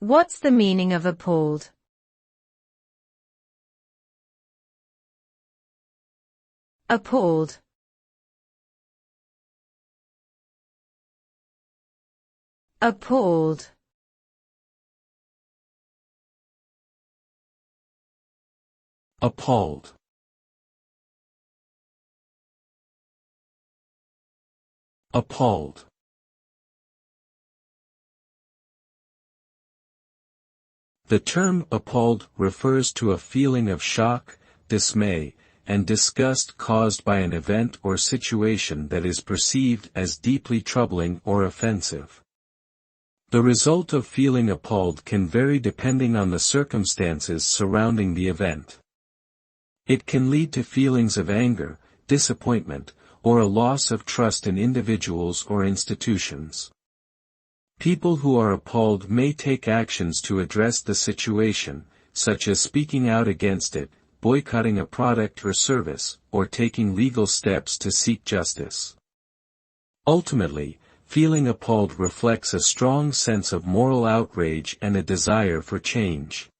What's the meaning of appalled? Appalled. Appalled. Appalled. Appalled. The term appalled refers to a feeling of shock, dismay, and disgust caused by an event or situation that is perceived as deeply troubling or offensive. The result of feeling appalled can vary depending on the circumstances surrounding the event. It can lead to feelings of anger, disappointment, or a loss of trust in individuals or institutions. People who are appalled may take actions to address the situation, such as speaking out against it, boycotting a product or service, or taking legal steps to seek justice. Ultimately, feeling appalled reflects a strong sense of moral outrage and a desire for change.